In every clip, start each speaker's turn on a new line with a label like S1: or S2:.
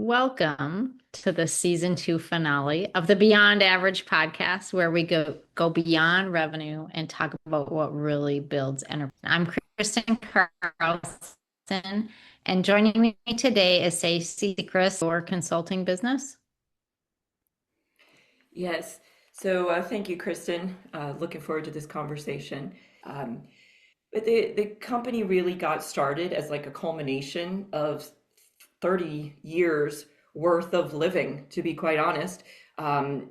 S1: Welcome to the season 2 finale of the Beyond Average podcast, where we go beyond revenue and talk about what really builds enterprise. I'm Kristin Carlson, and joining me today is Stacy Sechrist, for consulting business.
S2: Yes. So thank you, Kristen. Looking forward to this conversation. Um, but the company really got started as like a culmination of 30 years worth of living, to be quite honest. Um,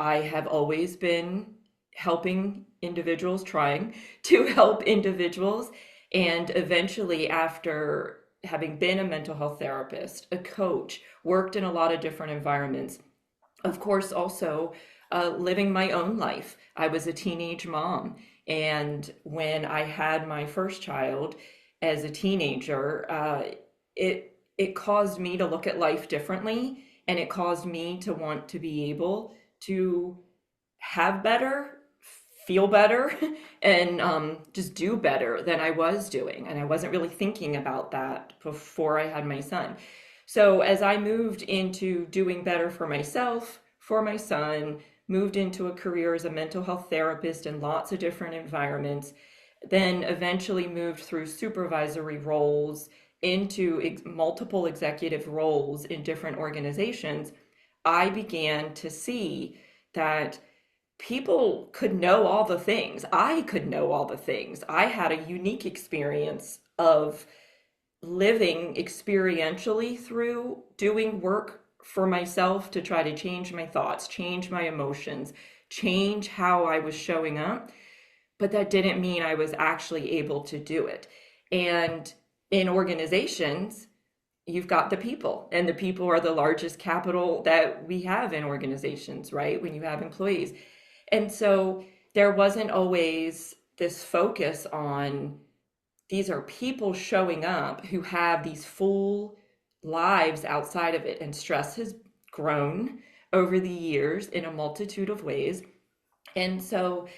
S2: I have always been helping individuals, trying to help individuals. And eventually, after having been a mental health therapist, a coach, worked in a lot of different environments, of course, also living my own life. I was a teenage mom, and when I had my first child as a teenager, it caused me to look at life differently, and it caused me to want to be able to have better, feel better, and just do better than I was doing. And I wasn't really thinking about that before I had my son. So as I moved into doing better for myself, for my son, moved into a career as a mental health therapist in lots of different environments, then eventually moved through supervisory roles into multiple executive roles in different organizations, I began to see that people could know all the things. I could know all the things. I had a unique experience of living experientially through doing work for myself to try to change my thoughts, change my emotions, change how I was showing up. But that didn't mean I was actually able to do it. And in organizations, you've got the people, and the people are the largest capital that we have in organizations, right? When you have employees. And so there wasn't always this focus on these are people showing up who have these full lives outside of it. And stress has grown over the years in a multitude of ways. And so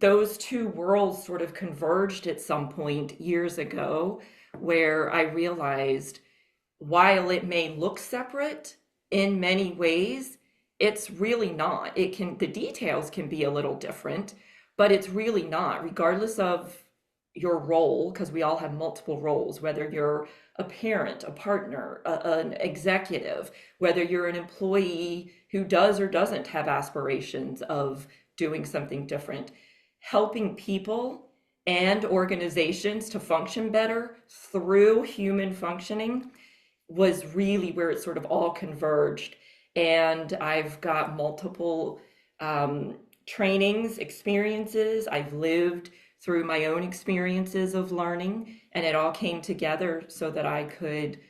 S2: those two worlds sort of converged at some point years ago, where I realized while it may look separate in many ways, it's really not. The details can be a little different, but it's really not, regardless of your role, because we all have multiple roles, whether you're a parent, a partner, an executive, whether you're an employee who does or doesn't have aspirations of doing something different. Helping people and organizations to function better through human functioning was really where it sort of all converged. And I've got multiple trainings, experiences. I've lived through my own experiences of learning, and it all came together so that I could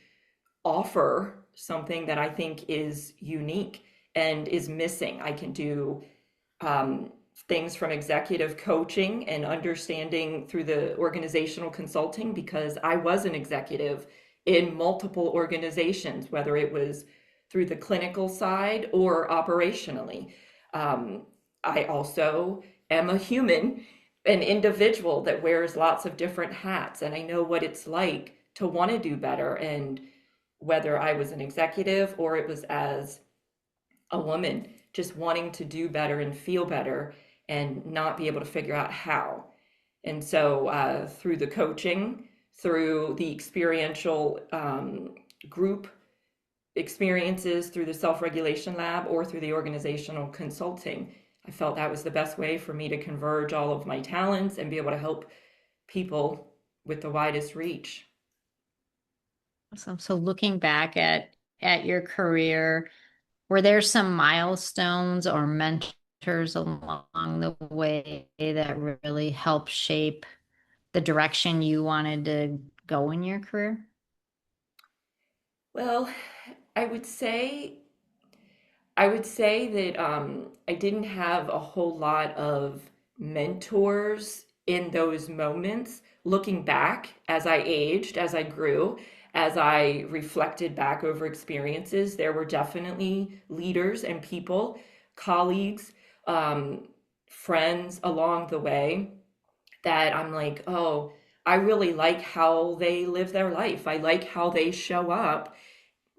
S2: offer something that I think is unique and is missing. I can do things from executive coaching and understanding through the organizational consulting, because I was an executive in multiple organizations, whether it was through the clinical side or operationally. I also am a human, an individual that wears lots of different hats, and I know what it's like to want to do better. And whether I was an executive or it was as a woman, just wanting to do better and feel better and not be able to figure out how. And so through the coaching, through the experiential group experiences, through the self-regulation lab, or through the organizational consulting, I felt that was the best way for me to converge all of my talents and be able to help people with the widest reach.
S1: So looking back at your career, were there some milestones or mentors along the way that really helped shape the direction you wanted to go in your career?
S2: Well, I would say I would say that I didn't have a whole lot of mentors in those moments. Looking back as I aged, as I grew, as I reflected back over experiences, there were definitely leaders and people, colleagues, friends along the way that I'm like, oh, I really like how they live their life. I like how they show up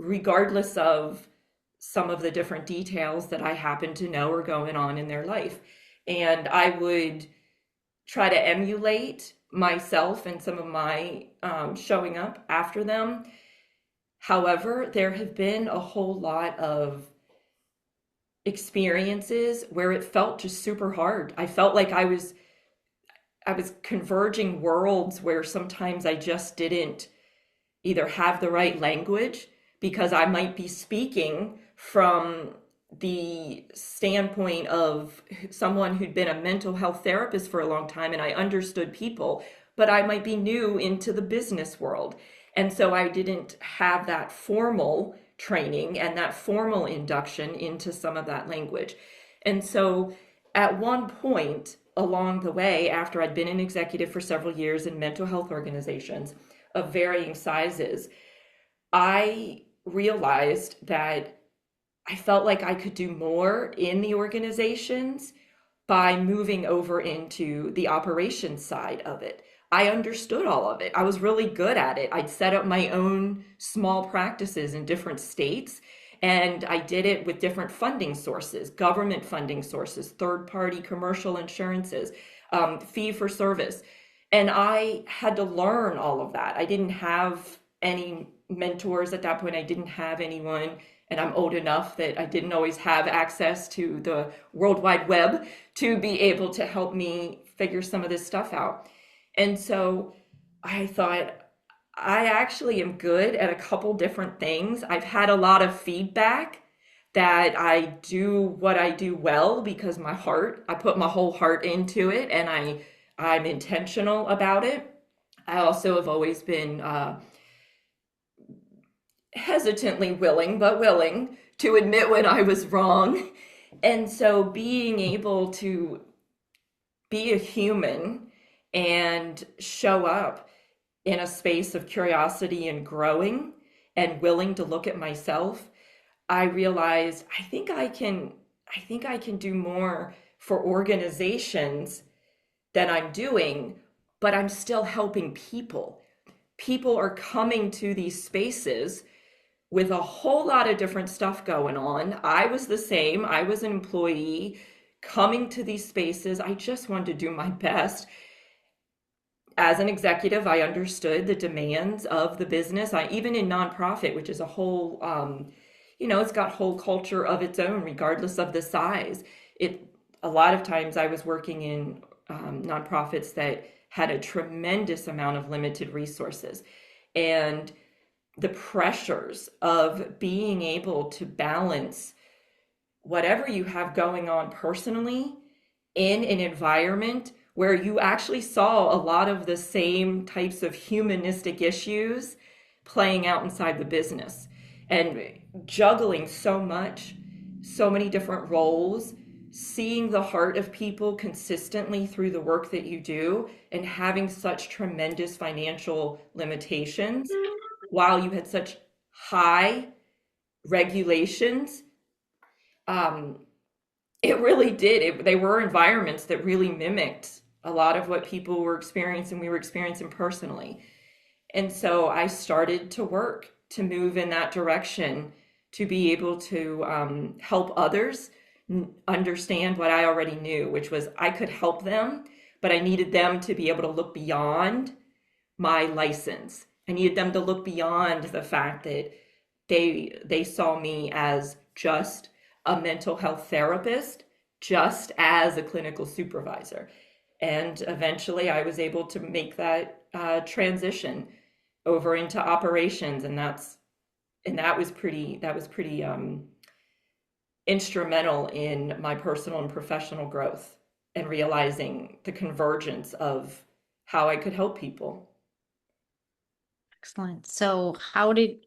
S2: regardless of some of the different details that I happen to know are going on in their life. And I would try to emulate myself and some of my showing up after them. However, there have been a whole lot of experiences where it felt just super hard. I felt like I was converging worlds where sometimes I just didn't either have the right language because I might be speaking from the standpoint of someone who'd been a mental health therapist for a long time and I understood people, but I might be new into the business world. And so I didn't have that formal training and that formal induction into some of that language. And so at one point along the way, after I'd been an executive for several years in mental health organizations of varying sizes, I realized that I felt like I could do more in the organizations by moving over into the operations side of it. I understood all of it. I was really good at it. I'd set up my own small practices in different states, and I did it with different funding sources, government funding sources, third party commercial insurances, fee for service. And I had to learn all of that. I didn't have any mentors at that point. I didn't have anyone, and I'm old enough that I didn't always have access to the World Wide Web to be able to help me figure some of this stuff out. And so I thought, I actually am good at a couple different things. I've had a lot of feedback that I do what I do well because I put my whole heart into it and I'm intentional about it. I also have always been hesitantly willing, but willing to admit when I was wrong. And so being able to be a human and show up in a space of curiosity and growing and willing to look at myself, I realized I think I can do more for organizations than I'm doing, but I'm still helping people. People are coming to these spaces with a whole lot of different stuff going on. I was the same. I was an employee coming to these spaces. I just wanted to do my best. As an executive, I understood the demands of the business. Even in nonprofit, which is a whole, it's got whole culture of its own, regardless of the size. A lot of times I was working in nonprofits that had a tremendous amount of limited resources. And the pressures of being able to balance whatever you have going on personally in an environment where you actually saw a lot of the same types of humanistic issues playing out inside the business and juggling so much, so many different roles, seeing the heart of people consistently through the work that you do and having such tremendous financial limitations while you had such high regulations. um, it really did. They were environments that really mimicked a lot of what people were experiencing, we were experiencing personally. And so I started to work to move in that direction to be able to help others understand what I already knew, which was I could help them, but I needed them to be able to look beyond my license. I needed them to look beyond the fact that they saw me as just a mental health therapist, just as a clinical supervisor. And eventually I was able to make that transition over into operations, and that was pretty instrumental in my personal and professional growth and realizing the convergence of how I could help people.
S1: Excellent. So how did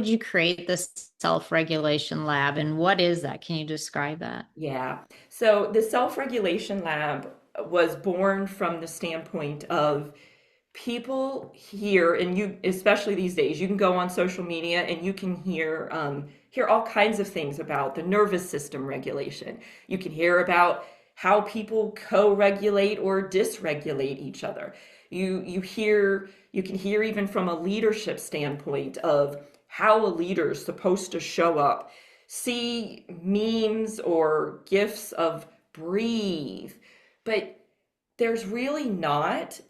S1: you create this self-regulation lab and what is that? Can you describe that?
S2: Yeah. So the self-regulation lab was born from the standpoint of people here, and you, especially these days, you can go on social media and you can hear all kinds of things about the nervous system regulation. You can hear about how people co-regulate or dysregulate each other. You can hear even from a leadership standpoint of how a leader is supposed to show up, see memes or gifs of breathe, but there's really not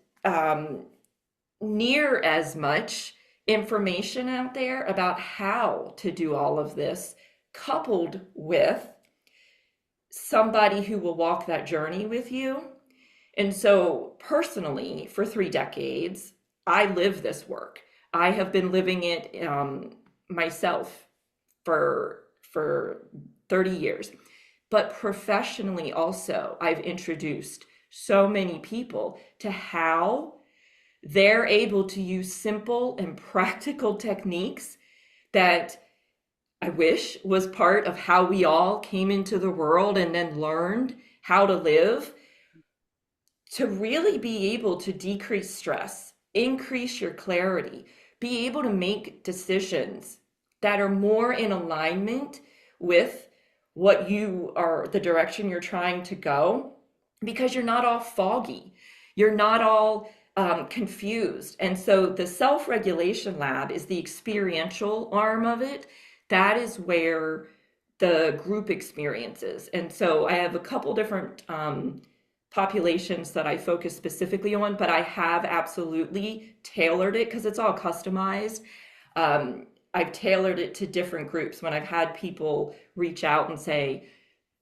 S2: near as much information out there about how to do all of this, coupled with somebody who will walk that journey with you. And so, personally, for 3 decades, I live this work. I have been living it myself for 30 years. But professionally, also, I've introduced so many people to how they're able to use simple and practical techniques that I wish was part of how we all came into the world and then learned how to live, to really be able to decrease stress, increase your clarity, be able to make decisions that are more in alignment with what you are, the direction you're trying to go, because you're not all foggy. You're not all confused. And so the self-regulation lab is the experiential arm of it. That is where the group experiences. And so I have a couple different populations that I focus specifically on, but I have absolutely tailored it because it's all customized. I've tailored it to different groups. When I've had people reach out and say,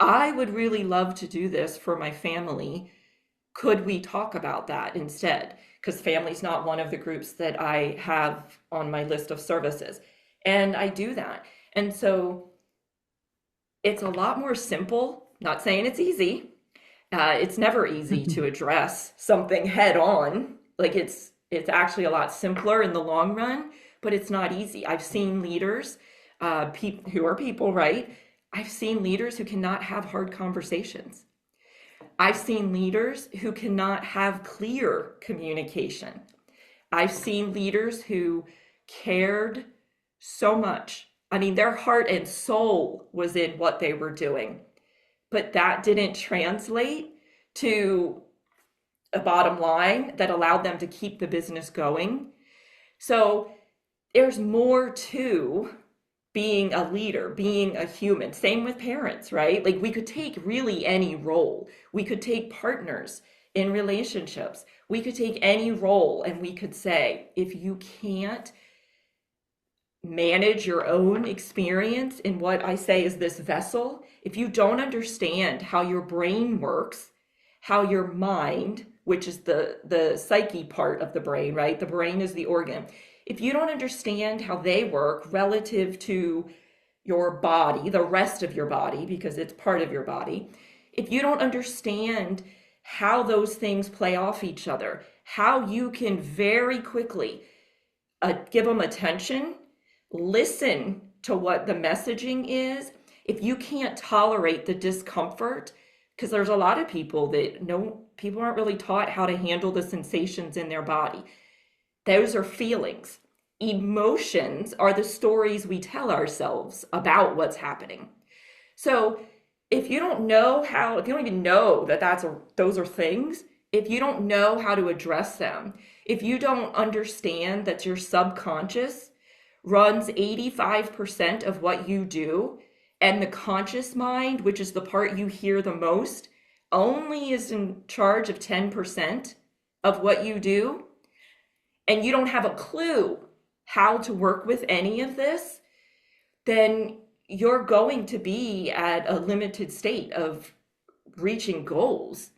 S2: I would really love to do this for my family, could we talk about that instead? Because family's not one of the groups that I have on my list of services. And I do that. And so it's a lot more simple, not saying it's easy. It's never easy to address something head on. Like it's actually a lot simpler in the long run, but it's not easy. I've seen leaders who are people, right? I've seen leaders who cannot have hard conversations. I've seen leaders who cannot have clear communication. I've seen leaders who cared so much. I mean, their heart and soul was in what they were doing, but that didn't translate to a bottom line that allowed them to keep the business going. So there's more to being a leader, being a human. Same with parents, right? Like we could take really any role. We could take partners in relationships. We could take any role and we could say, if you can't manage your own experience in what I say is this vessel, if you don't understand how your brain works, how your mind, which is the psyche part of the brain, right? The brain is the organ. If you don't understand how they work relative to your body, the rest of your body, because it's part of your body, if you don't understand how those things play off each other, how you can very quickly give them attention, listen to what the messaging is, if you can't tolerate the discomfort, because there's a lot of people that people aren't really taught how to handle the sensations in their body. Those are feelings. Emotions are the stories we tell ourselves about what's happening. So if you don't know how, if you don't even know that those are things, if you don't know how to address them, if you don't understand that your subconscious runs 85% of what you do, and the conscious mind, which is the part you hear the most, only is in charge of 10% of what you do, and you don't have a clue how to work with any of this, then you're going to be at a limited state of reaching goals.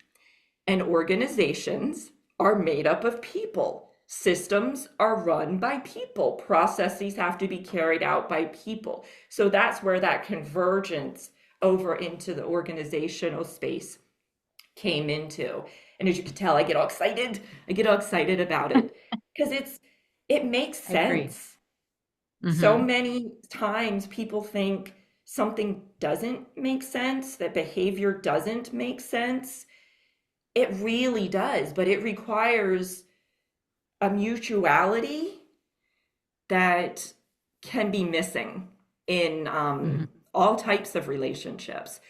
S2: And organizations are made up of people. Systems are run by people. Processes have to be carried out by people. So that's where that convergence over into the organizational space came into. And as you can tell, I get all excited. I get all excited about it because it makes sense. So many times people think something doesn't make sense, that behavior doesn't make sense. It really does, but it requires a mutuality that can be missing in all types of relationships,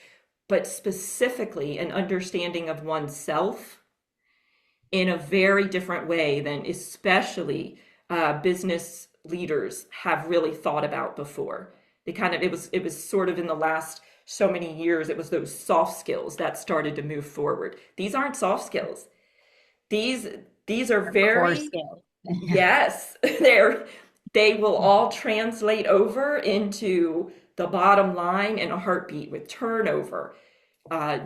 S2: but specifically an understanding of oneself in a very different way than especially business leaders have really thought about before. It was sort of in the last so many years, it was those soft skills that started to move forward. These aren't soft skills. These these are
S1: Core
S2: very,
S1: skills.
S2: yes, they will all translate over into the bottom line in a heartbeat with turnover,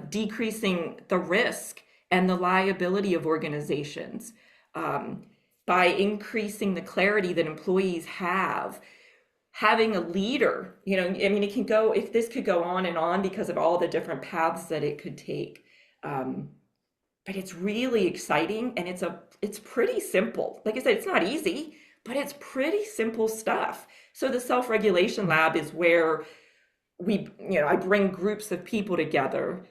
S2: decreasing the risk and the liability of organizations, um, by increasing the clarity that employees have, having a leader. I mean, it can go, if this could go on and on because of all the different paths that it could take. Um, but it's really exciting, and it's pretty simple. Like I said, it's not easy, but it's pretty simple stuff. So the self-regulation lab is where I bring groups of people together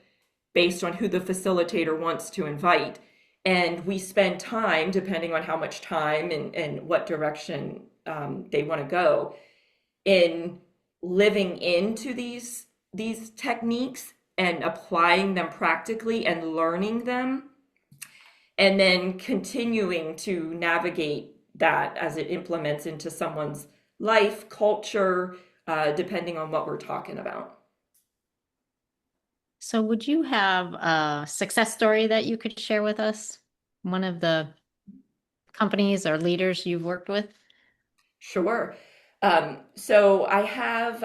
S2: based on who the facilitator wants to invite. And we spend time, depending on how much time and what direction they want to go, in living into these techniques and applying them practically and learning them, and then continuing to navigate that as it implements into someone's life, culture, depending on what we're talking about.
S1: So, would you have a success story that you could share with us? One of the companies or leaders you've worked with?
S2: Sure. So I have,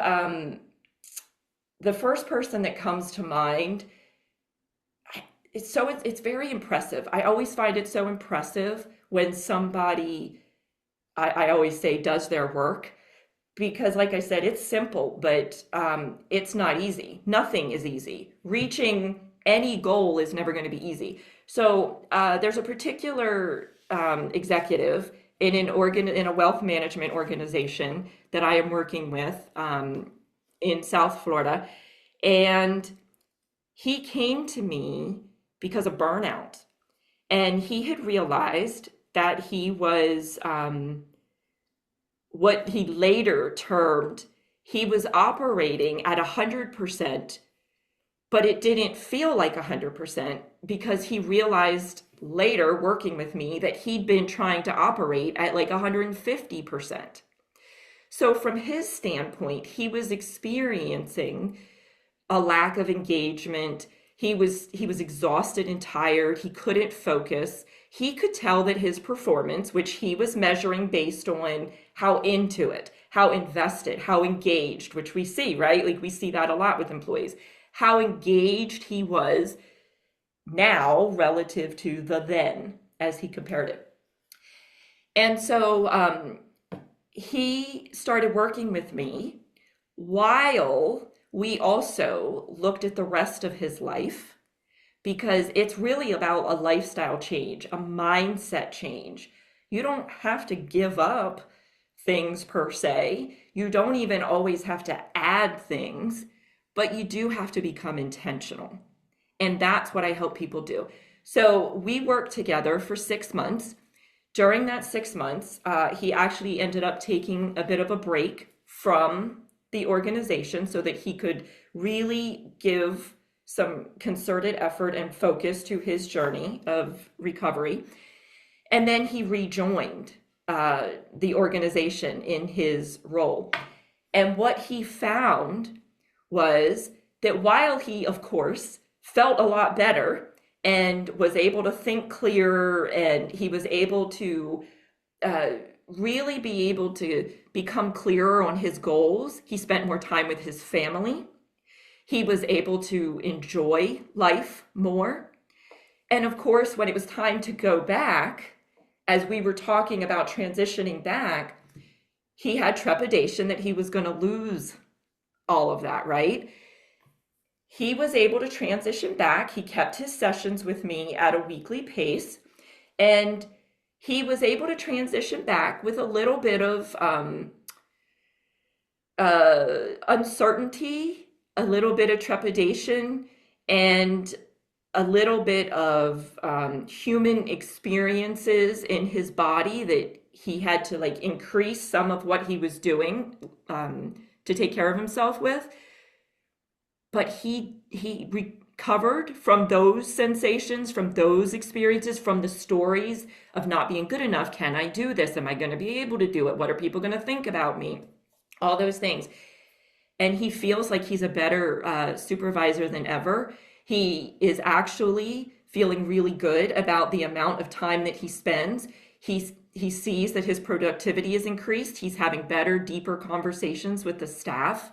S2: the first person that comes to mind. It's very impressive. I always find it so impressive when somebody, I always say, does their work, because, like I said, it's simple, but it's not easy. Nothing is easy. Reaching any goal is never going to be easy. So there's a particular executive in a wealth management organization that I am working with, in South Florida, and he came to me because of burnout, and he had realized that he was, what he later termed, he was operating at 100%, but it didn't feel like 100% because he realized later, working with me, that he'd been trying to operate at like 150%. So from his standpoint, he was experiencing a lack of engagement. He was exhausted and tired. He couldn't focus. He could tell that his performance, which he was measuring based on how into it, how invested, how engaged, which we see, right? Like, we see that a lot with employees, how engaged he was now relative to the then, as he compared it. And so he started working with me while we also looked at the rest of his life, because it's really about a lifestyle change, a mindset change. You don't have to give up things per se. You don't even always have to add things, but you do have to become intentional. And that's what I help people do. So we worked together for 6 months. During that 6 months, he actually ended up taking a bit of a break from the organization so that he could really give some concerted effort and focus to his journey of recovery. And then he rejoined the organization in his role. And what he found was that while he, of course, felt a lot better and was able to think clearer, and he was able to uh, really be able to become clearer on his goals, he spent more time with his family. He was able to enjoy life more. And of course, when it was time to go back, as we were talking about transitioning back, he had trepidation that he was going to lose all of that, right? He was able to transition back. He kept his sessions with me at a weekly pace, and he was able to transition back with a little bit of uncertainty, a little bit of trepidation, and a little bit of human experiences in his body that he had to, like, increase some of what he was doing to take care of himself with. But he covered from those sensations, from those experiences, from the stories of not being good enough. Can I do this? Am I going to be able to do it? What are people going to think about me? All those things. And he feels like he's a better supervisor than ever. He is actually feeling really good about the amount of time that he spends. He sees that his productivity is increased. He's having better, deeper conversations with the staff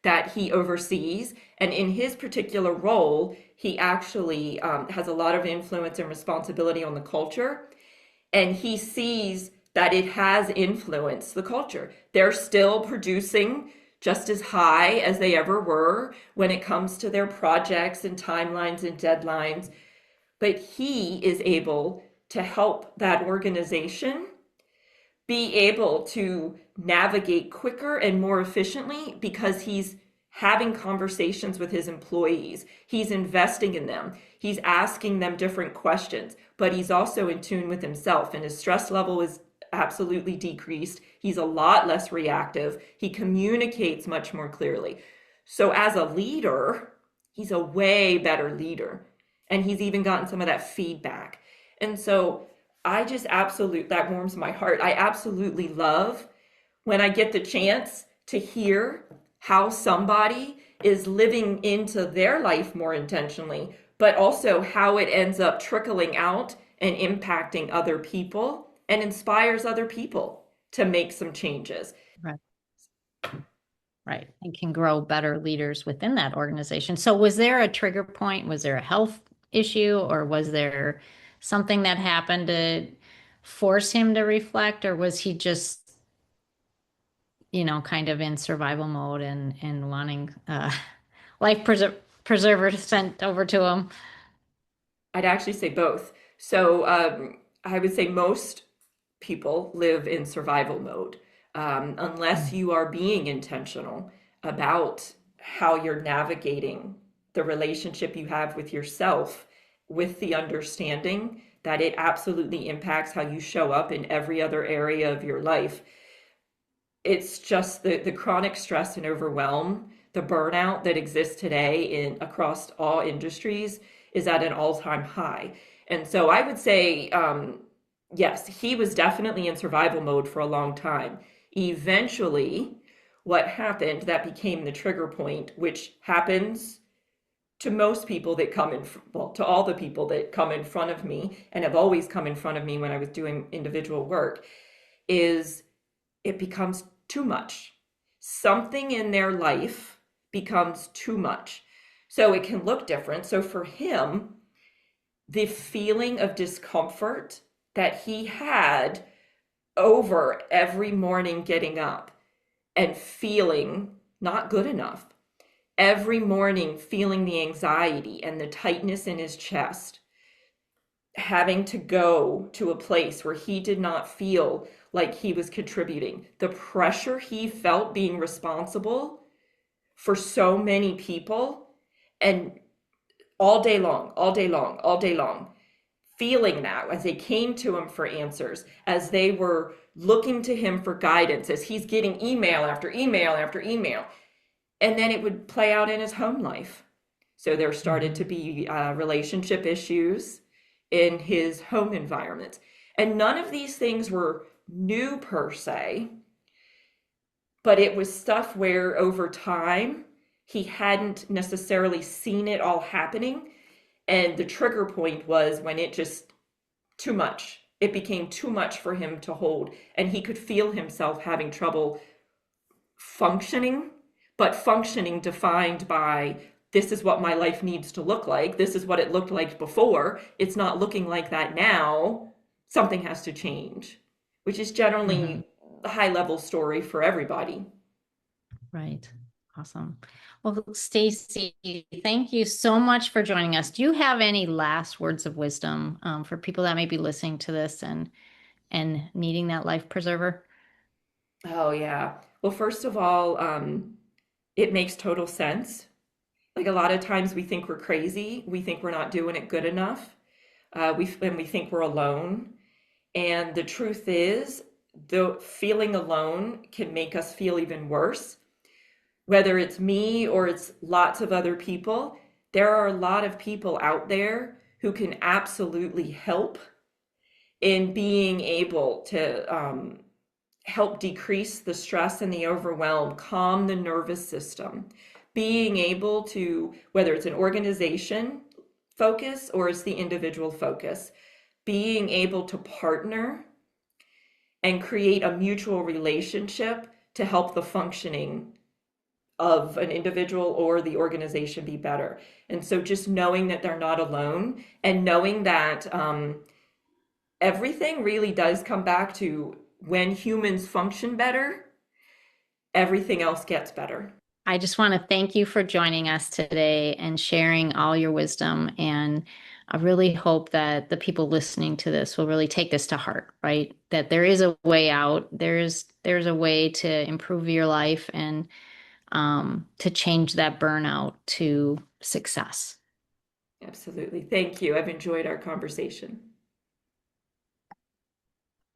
S2: that he oversees. And in his particular role, he actually has a lot of influence and responsibility on the culture. And he sees that it has influenced the culture. They're still producing just as high as they ever were when it comes to their projects and timelines and deadlines. But he is able to help that organization be able to navigate quicker and more efficiently because he's having conversations with his employees. He's investing in them. He's asking them different questions, but he's also in tune with himself, and his stress level is absolutely decreased. He's a lot less reactive. He communicates much more clearly. So as a leader, he's a way better leader. And he's even gotten some of that feedback. And so that warms my heart. I absolutely love when I get the chance to hear how somebody is living into their life more intentionally, but also how it ends up trickling out and impacting other people and inspires other people to make some changes.
S1: Right. Right. And can grow better leaders within that organization. So was there a trigger point? Was there a health issue, or was there something that happened to force him to reflect, or was he just, kind of in survival mode and wanting preserver sent over to him?
S2: I'd actually say both. So I would say most people live in survival mode unless you are being intentional about how you're navigating the relationship you have with yourself, with the understanding that it absolutely impacts how you show up in every other area of your life. It's just the chronic stress and overwhelm, the burnout that exists today across all industries is at an all-time high. And so I would say, yes, he was definitely in survival mode for a long time. Eventually, what happened that became the trigger point, which happens to most people that to all the people that come in front of me and have always come in front of me when I was doing individual work, is it becomes too much. Something in their life becomes too much. So it can look different. So for him, the feeling of discomfort that he had over every morning getting up and feeling not good enough, every morning feeling the anxiety and the tightness in his chest, having to go to a place where he did not feel like he was contributing, the pressure he felt being responsible for so many people, and all day long, all day long, all day long, feeling that as they came to him for answers, as they were looking to him for guidance, as he's getting email after email after email. And then it would play out in his home life. So there started to be relationship issues in his home environment. And none of these things were new per se, but it was stuff where over time he hadn't necessarily seen it all happening. And the trigger point was when it just too much. It became too much for him to hold. And he could feel himself having trouble functioning, but functioning defined by this is what my life needs to look like. This is what it looked like before. It's not looking like that now. Something has to change, which is generally a high level story for everybody.
S1: Right. Awesome. Well, Stacy, thank you so much for joining us. Do you have any last words of wisdom for people that may be listening to this and needing that life preserver?
S2: Oh, yeah. Well, first of all, it makes total sense. Like a lot of times we think we're crazy. We think we're not doing it good enough. We think we're alone. And the truth is, the feeling alone can make us feel even worse. Whether it's me or it's lots of other people, there are a lot of people out there who can absolutely help in being able to help decrease the stress and the overwhelm, calm the nervous system, being able to, whether it's an organization focus or it's the individual focus, being able to partner and create a mutual relationship to help the functioning of an individual or the organization be better. And so just knowing that they're not alone and knowing that everything really does come back to when humans function better, everything else gets better.
S1: I just want to thank you for joining us today and sharing all your wisdom. And I really hope that the people listening to this will really take this to heart, right? That there is a way out. There's a way to improve your life and to change that burnout to success.
S2: Absolutely. Thank you. I've enjoyed our conversation.